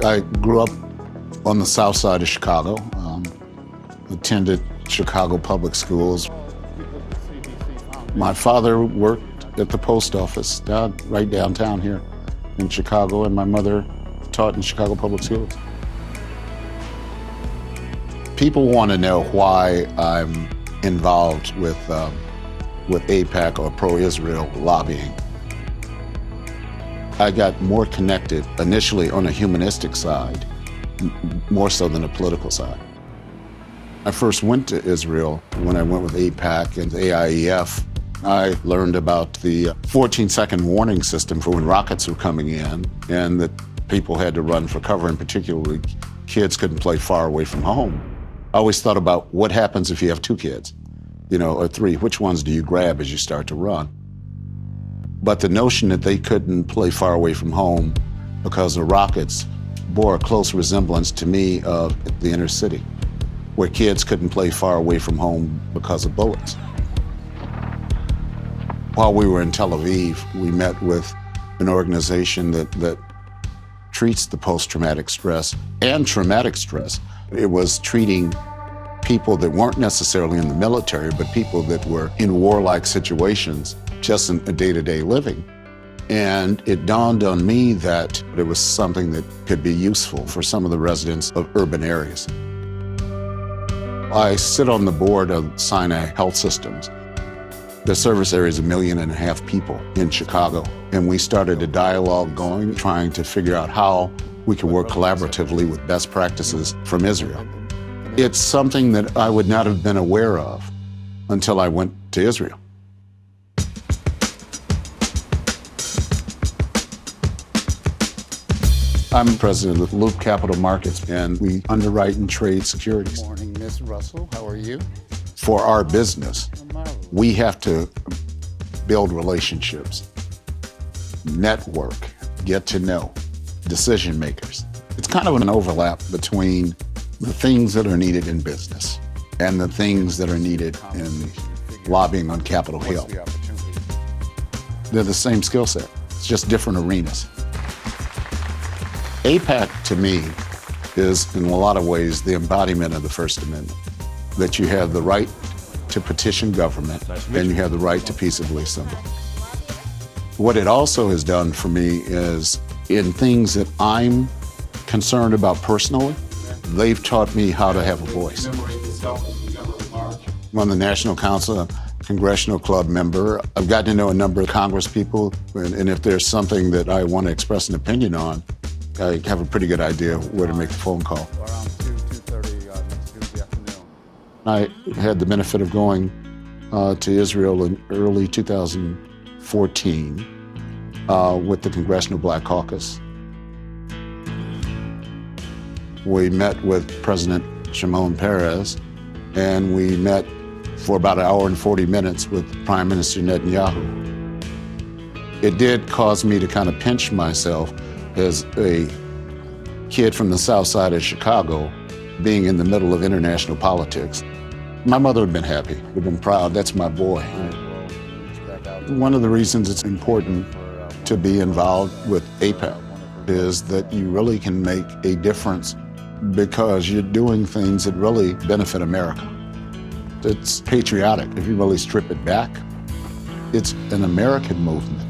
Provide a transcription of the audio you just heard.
I grew up on the south side of Chicago, attended Chicago public schools. My father worked at the post office right downtown here in Chicago, and my mother taught in Chicago public schools. People want to know why I'm involved with AIPAC or pro-Israel lobbying. I got more connected initially on a humanistic side, more so than a political side. I first went to Israel when I went with AIPAC and AIEF. I learned about the 14-second warning system for when rockets were coming in and that people had to run for cover, and particularly kids couldn't play far away from home. I always thought about what happens if you have two kids, or three. Which ones do you grab as you start to run? But the notion that they couldn't play far away from home because of rockets bore a close resemblance to me of the inner city, where kids couldn't play far away from home because of bullets. While we were in Tel Aviv, we met with an organization that treats the post-traumatic stress and traumatic stress. It was treating people that weren't necessarily in the military, but people that were in warlike situations, just in a day-to-day living. And it dawned on me that it was something that could be useful for some of the residents of urban areas. I sit on the board of Sinai Health Systems. The service area is 1.5 million people in Chicago, and we started a dialogue going, trying to figure out how we can work collaboratively with best practices from Israel. It's something that I would not have been aware of until I went to Israel. I'm president of Loop Capital Markets, and we underwrite and trade securities. Good morning, Ms. Russell. How are you? For our business, we have to build relationships, network, get to know decision makers. It's kind of an overlap between the things that are needed in business and the things that are needed in lobbying on Capitol Hill. They're the same skill set. It's just different arenas. AIPAC, to me, is in a lot of ways the embodiment of the First Amendment, that you have the right to petition government and you have the right to peaceably assemble. What it also has done for me is in things that I'm concerned about personally, they've taught me how to have a voice. I'm on the National Council, Congressional Club member. I've gotten to know a number of Congress people, and if there's something that I want to express an opinion on, I have a pretty good idea where to make the phone call. Around 2:30 next Tuesday afternoon. I had the benefit of going to Israel in early 2014 with the Congressional Black Caucus. We met with President Shimon Peres, and we met for about 1 hour and 40 minutes with Prime Minister Netanyahu. It did cause me to kind of pinch myself as a kid from the south side of Chicago, being in the middle of international politics. My mother would have been happy, would have been proud. That's my boy. One of the reasons it's important to be involved with AIPAC is that you really can make a difference because you're doing things that really benefit America. It's patriotic. If you really strip it back, it's an American movement.